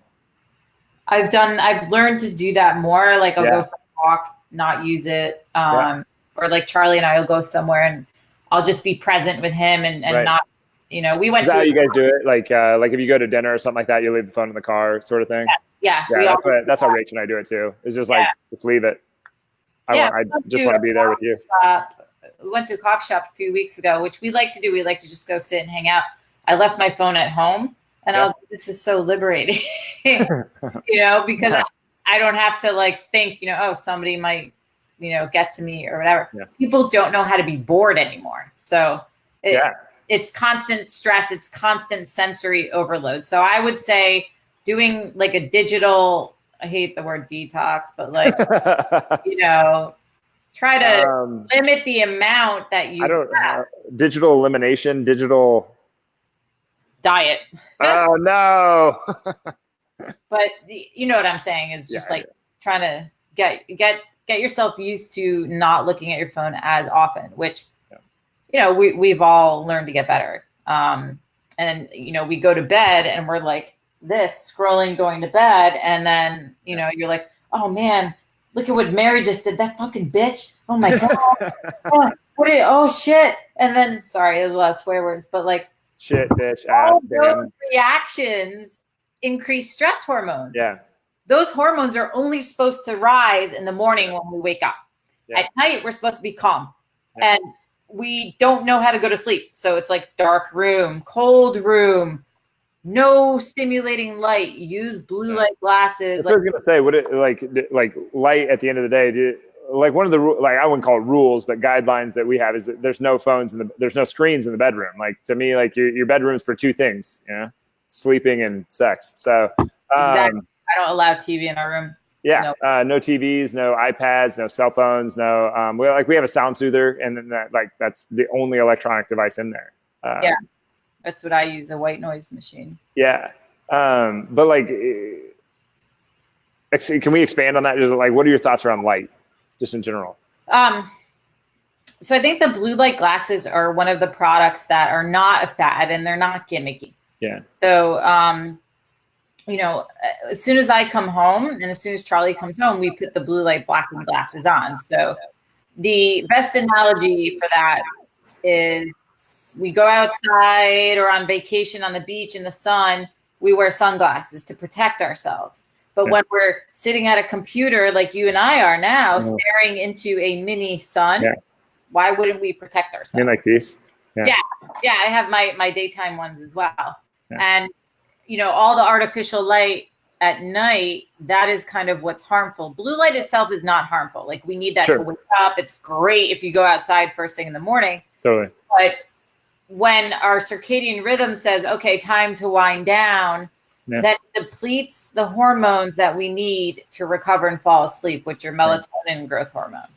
I've learned to do that more. Like I'll go for a walk, not use it. Or like Charlie and I will go somewhere and I'll just be present with him and not, you know, we went to. Is that how you guys do it? Like if you go to dinner or something like that, you leave the phone in the car sort of thing? Yeah. That's how Rach and I do it too. It's just like, just leave it. I just want to be there with you. We went to a coffee shop a few weeks ago, which we like to do. We like to just go sit and hang out. I left my phone at home and I was like, this is so liberating, you know, because I don't have to like think, you know, oh, somebody might, you know, get to me or whatever. People don't know how to be bored anymore. So it's constant stress. It's constant sensory overload. So I would say doing like a digital, I hate the word detox, but like, you know, try to limit the amount that you have. Digital elimination, digital diet. Oh no. But you know what I'm saying is just trying to get yourself used to not looking at your phone as often, which you know, we've all learned to get better. And you know, we go to bed and we're like this scrolling going to bed, and then you know, you're like, oh man, look at what Mary just did. That fucking bitch. Oh my God. Oh shit. And then, sorry, there's a lot of swear words, but like, shit, bitch, all ass, those reactions increase stress hormones. Yeah. Those hormones are only supposed to rise in the morning when we wake up. At night, we're supposed to be calm. And we don't know how to go to sleep. So it's like dark room, cold room, no stimulating light. Use blue light glasses. I was gonna say, would it like light at the end of the day? Like one of the like I wouldn't call it rules, but guidelines that we have is that there's no phones there's no screens in the bedroom. Like to me, like your bedroom's for two things, you know, sleeping and sex. So exactly. I don't allow TV in our room. Yeah, no TVs, no iPads, no cell phones, no. We have a sound soother, and then that's the only electronic device in there. That's what I use, a white noise machine. Yeah, but like, can we expand on that? Just like, what are your thoughts around light, just in general? So I think the blue light glasses are one of the products that are not a fad and they're not gimmicky. Yeah. So, you know, as soon as I come home and as soon as Charlie comes home, we put the blue light blocking glasses on. So the best analogy for that is we go outside or on vacation on the beach in the sun, we wear sunglasses to protect ourselves. But when we're sitting at a computer like you and I are now, staring into a mini sun, why wouldn't we protect ourselves? You mean like these? Yeah, I have my daytime ones as well. And you know, all the artificial light at night, that is kind of what's harmful. Blue light itself is not harmful. Like we need that to wake up. It's great if you go outside first thing in the morning. Totally. But when our circadian rhythm says, okay, time to wind down, that depletes the hormones that we need to recover and fall asleep, which are melatonin and growth hormone.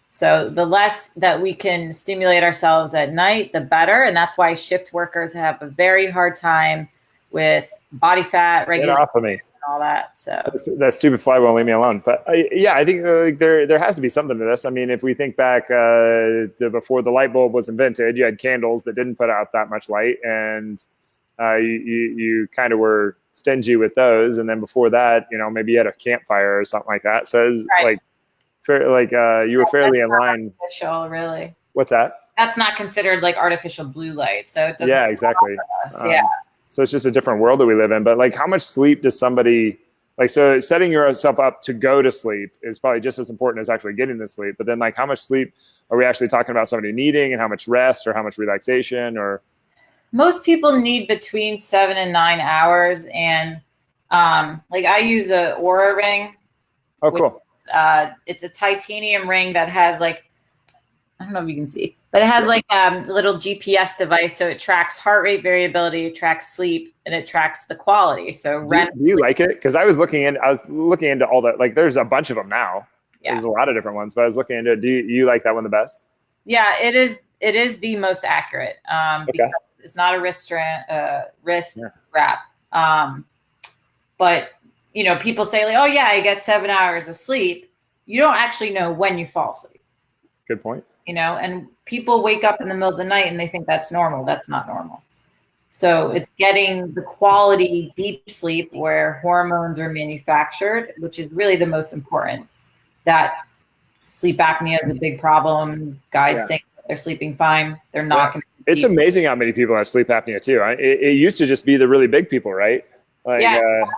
So the less that we can stimulate ourselves at night, the better. And that's why shift workers have a very hard time with body fat regulation. Get off of me. And all that. So that stupid fly won't leave me alone. But I think there has to be something to this. I mean, if we think back to before the light bulb was invented, you had candles that didn't put out that much light, and you kind of were stingy with those. And then before that, you know, maybe you had a campfire or something like that. So you were fairly in line. Artificial, really. What's that? That's not considered like artificial blue light. So it doesn't exactly. So it's just a different world that we live in. But like, how much sleep does somebody like? So setting yourself up to go to sleep is probably just as important as actually getting to sleep. But then, like, how much sleep are we actually talking about somebody needing, and how much rest or how much relaxation? Or most people need between 7 and 9 hours, and like I use a Oura ring. Oh, cool. It's a titanium ring that has like, I don't know if you can see, but it has like a little GPS device. So it tracks heart rate variability, it tracks sleep, and it tracks the quality. So do you like it? Because I was looking into all that. Like there's a bunch of them now. There's a lot of different ones, but I was looking into it. Do you like that one the best? Yeah, it is the most accurate. Because it's not a wrist wrap. But you know, people say like, oh yeah, I get 7 hours of sleep. You don't actually know when you fall asleep. Good point. You know, and people wake up in the middle of the night and they think that's normal. That's not normal. So it's getting the quality deep sleep where hormones are manufactured, which is really the most important. That sleep apnea is a big problem. Guys think they're sleeping fine. They're not going to. It's amazing how many people have sleep apnea too. It used to just be the really big people, right? Like,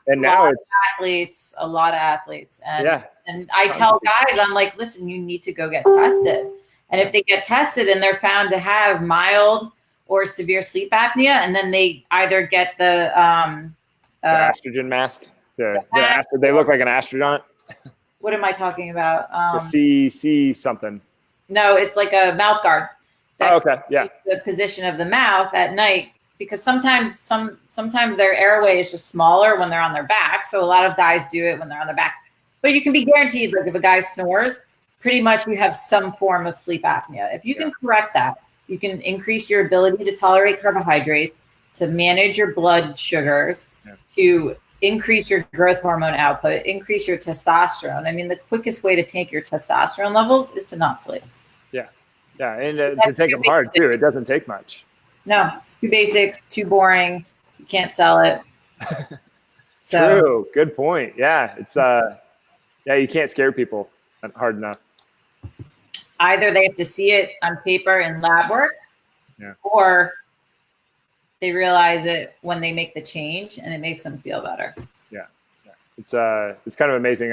and now it's athletes, a lot of athletes. And I tell guys, I'm like, listen, you need to go get tested. And if they get tested and they're found to have mild or severe sleep apnea, and then they either get the estrogen mask, they look like an astronaut. What am I talking about? The C something. No, it's like a mouth guard. The position of the mouth at night, because sometimes their airway is just smaller when they're on their back. So a lot of guys do it when they're on their back. But you can be guaranteed, like if a guy snores, pretty much you have some form of sleep apnea. If you can correct that, you can increase your ability to tolerate carbohydrates, to manage your blood sugars, to increase your growth hormone output, increase your testosterone. I mean, the quickest way to tank your testosterone levels is to not sleep. Yeah, and to take them hard too. It doesn't take much. No, it's too basic, it's too boring. You can't sell it. True. Good point. Yeah, it's you can't scare people hard enough. Either they have to see it on paper in lab work, or they realize it when they make the change, and it makes them feel better. It's kind of amazing.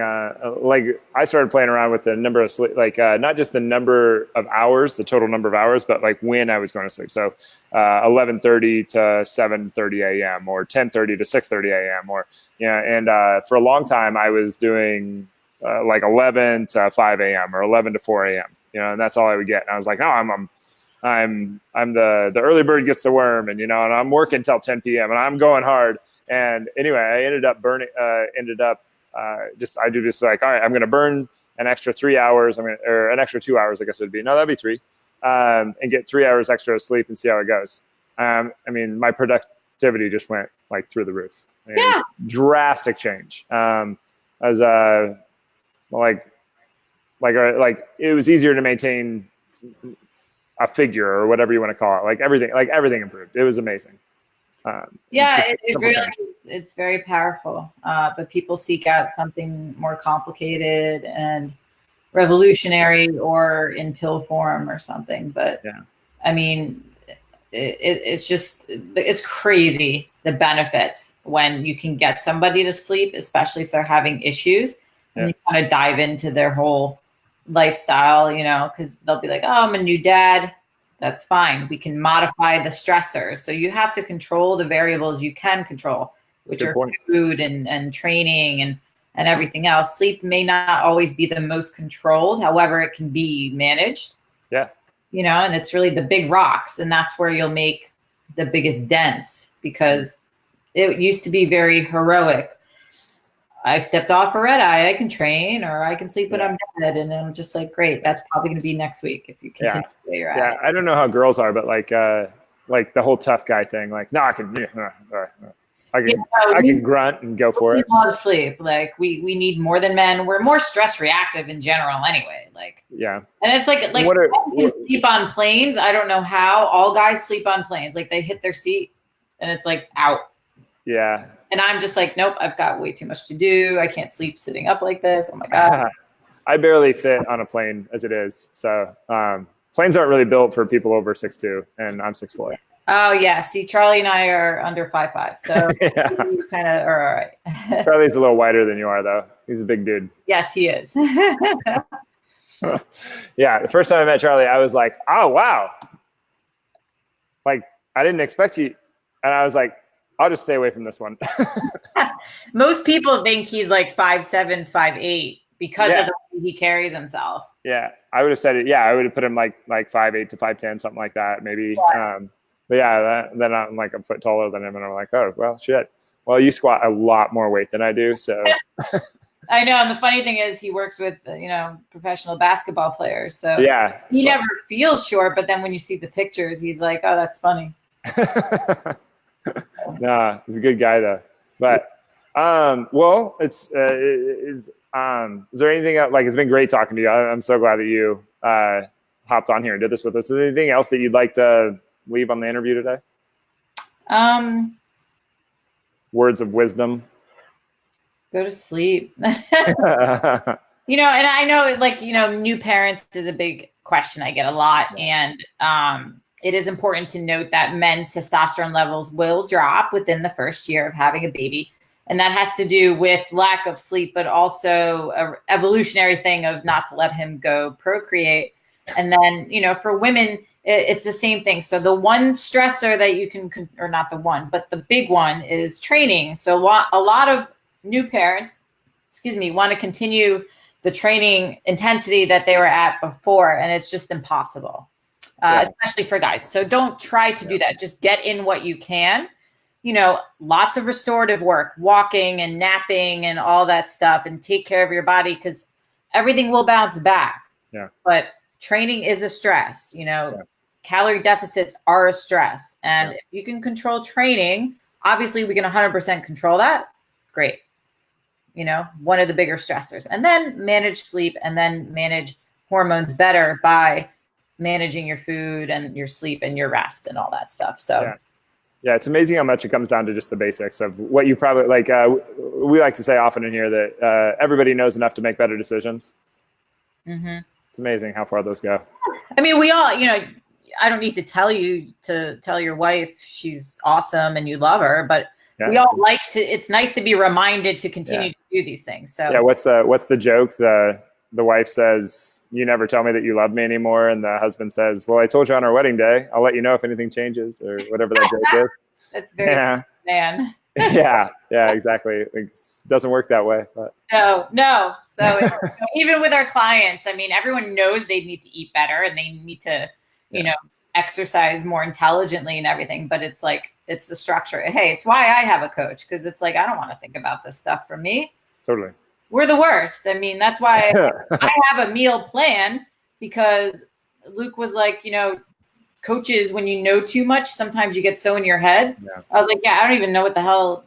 Like I started playing around with the number of sleep, like not just the number of hours, the total number of hours, but like when I was going to sleep. So 11:30 to 7:30 a.m. or 10:30 to 6:30 a.m. or and for a long time I was doing like 11 to 5 a.m. or 11 to 4 a.m. And that's all I would get. And I was like, no, I'm the early bird gets the worm, and and I'm working till 10 p.m. and I'm going hard. And anyway, I ended up I do this like, all right, I'm going to burn an extra 3 hours. Or an extra 2 hours, I guess it would be. No, that'd be 3. And get 3 hours extra of sleep and see how it goes. My productivity just went like through the roof. It was drastic change. As like it was easier to maintain a figure or whatever you want to call it. Like everything improved. It was amazing. It really is. It's very powerful. But people seek out something more complicated and revolutionary or in pill form or something. But I mean, it's crazy the benefits when you can get somebody to sleep, especially if they're having issues, and you kind of dive into their whole lifestyle, because they'll be like, oh, I'm a new dad. That's fine. We can modify the stressors. So you have to control the variables you can control, which are food and training and everything else. Sleep may not always be the most controlled. However, it can be managed. And it's really the big rocks. And that's where you'll make the biggest dents, because it used to be very heroic. I stepped off a red eye, I can train, or I can sleep when I'm dead. And I'm just like, great, that's probably going to be next week if you continue the way you're at. Yeah, I don't know how girls are, but like the whole tough guy thing, like, no, I can grunt and go for it. We love sleep. Like we need more than men. We're more stress reactive in general anyway. And it's like you sleep on planes. I don't know how all guys sleep on planes. Like they hit their seat and it's like out. Yeah. And I'm just like, nope, I've got way too much to do. I can't sleep sitting up like this. Oh my God. I barely fit on a plane as it is. So planes aren't really built for people over 6'2", and I'm 6'4". Oh yeah. See, Charlie and I are under 5'5". So we kind of are all right. Charlie's a little wider than you are though. He's a big dude. Yes, he is. Yeah. The first time I met Charlie, I was like, oh, wow. Like I didn't expect you. And I was like, I'll just stay away from this one. Most people think he's like 5'7", 5'8", because of the way he carries himself. Yeah, I would have said it. Yeah, I would have put him like 5'8" to 5'10", something like that, maybe. But then I'm like a foot taller than him, and I'm like, oh well, shit. Well, you squat a lot more weight than I do, so. I know, and the funny thing is, he works with professional basketball players, so he never feels short. But then when you see the pictures, he's like, oh, that's funny. Nah, he's a good guy though. But Well, is there anything else, like, it's been great talking to you. I'm so glad that you hopped on here and did this with us. Is there anything else that you'd like to leave on the interview today? Words of wisdom. Go to sleep. You know, and I know, like, you know, new parents is a big question I get a lot. And it is important to note that men's testosterone levels will drop within the first year of having a baby. And that has to do with lack of sleep, but also an evolutionary thing of not to let him go procreate. And then, you know, for women, it's the same thing. So the one stressor that you can, or not the one, but the big one is training. So a lot of new parents, want to continue the training intensity that they were at before, and it's just impossible, especially for guys. So don't try to do that. Just get in what you can. You know, lots of restorative work, walking and napping and all that stuff, and take care of your body, because everything will bounce back. Yeah. But training is a stress. You know, calorie deficits are a stress, and if you can control training, obviously we can 100% control that. Great. You know, one of the bigger stressors, and then manage sleep, and then manage hormones better by managing your food and your sleep and your rest and all that stuff. So yeah, it's amazing how much it comes down to just the basics of what you probably like. We like to say often in here that everybody knows enough to make better decisions. It's amazing how far those go. I mean, we all, you know, I don't need to tell you to tell your wife she's awesome and you love her, but we all like to, it's nice to be reminded to continue to do these things. So what's the joke? The wife says, "You never tell me that you love me anymore." And the husband says, "Well, I told you on our wedding day, I'll let you know if anything changes," or whatever that joke is. That's very man. Yeah, exactly. It doesn't work that way. But no. So even with our clients, I mean, everyone knows they need to eat better and they need to, you know, exercise more intelligently and everything, but it's like, it's the structure. Hey, it's why I have a coach, because it's like, I don't want to think about this stuff for me. Totally. We're the worst. I mean, that's why I have a meal plan, because Luke was like, you know, coaches, when you know too much, sometimes you get so in your head. I was like, I don't even know what the hell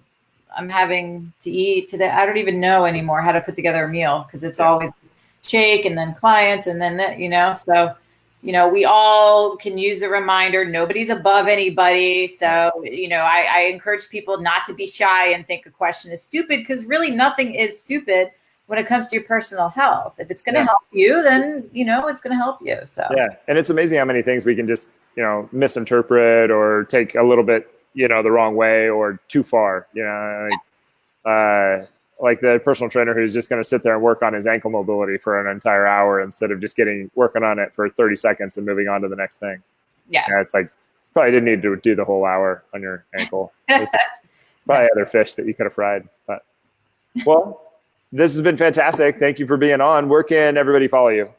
I'm having to eat today. I don't even know anymore how to put together a meal, because it's always shake and then clients and then that, you know. So, you know, we all can use the reminder. Nobody's above anybody. So, you know, I encourage people not to be shy and think a question is stupid, because really nothing is stupid when it comes to your personal health. If it's going to help you, then, you know, it's going to help you. So, and it's amazing how many things we can just, you know, misinterpret or take a little bit, you know, the wrong way or too far, you know, like the personal trainer who's just going to sit there and work on his ankle mobility for an entire hour instead of just working on it for 30 seconds and moving on to the next thing. Yeah, it's like, probably didn't need to do the whole hour on your ankle. Probably other fish that you could have fried. But well, this has been fantastic. Thank you for being on. Where can everybody follow you?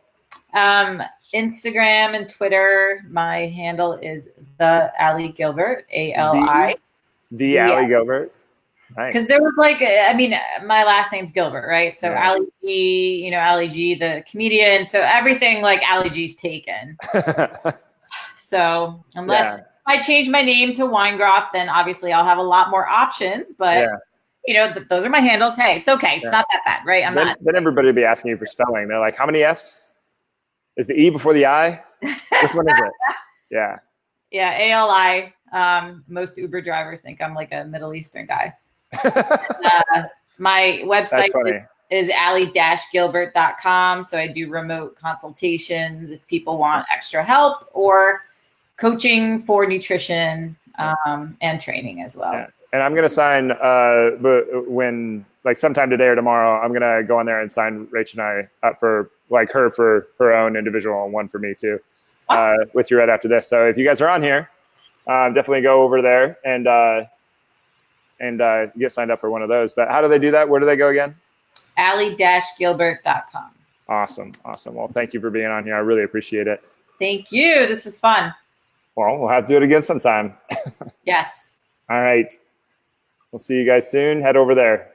Instagram and Twitter. My handle is the Ali Gilbert, ALI. The Ali Gilbert. Nice. Because there was like, I mean, my last name's Gilbert, right? So Ali G, you know, Ali G, the comedian. So everything like Ali G's taken. So unless I change my name to Weingroff, then obviously I'll have a lot more options. But you know, those are my handles. Hey, it's okay. It's not that bad, right? Then everybody will be asking you for spelling. They're like, how many F's? Is the E before the I? Which one is it? Yeah, ALI. Most Uber drivers think I'm like a Middle Eastern guy. My website is ali-gilbert.com. So I do remote consultations if people want extra help, or coaching for nutrition and training as well. And I'm going to sign when, like, sometime today or tomorrow, I'm going to go on there and sign Rach and I up for, like, her for her own individual and one for me too, with you right after this. So if you guys are on here, definitely go over there and get signed up for one of those. But how do they do that? Where do they go again? ali-gilbert.com. Awesome. Well, thank you for being on here. I really appreciate it. Thank you. This was fun. Well, we'll have to do it again sometime. Yes. All right. We'll see you guys soon. Head over there.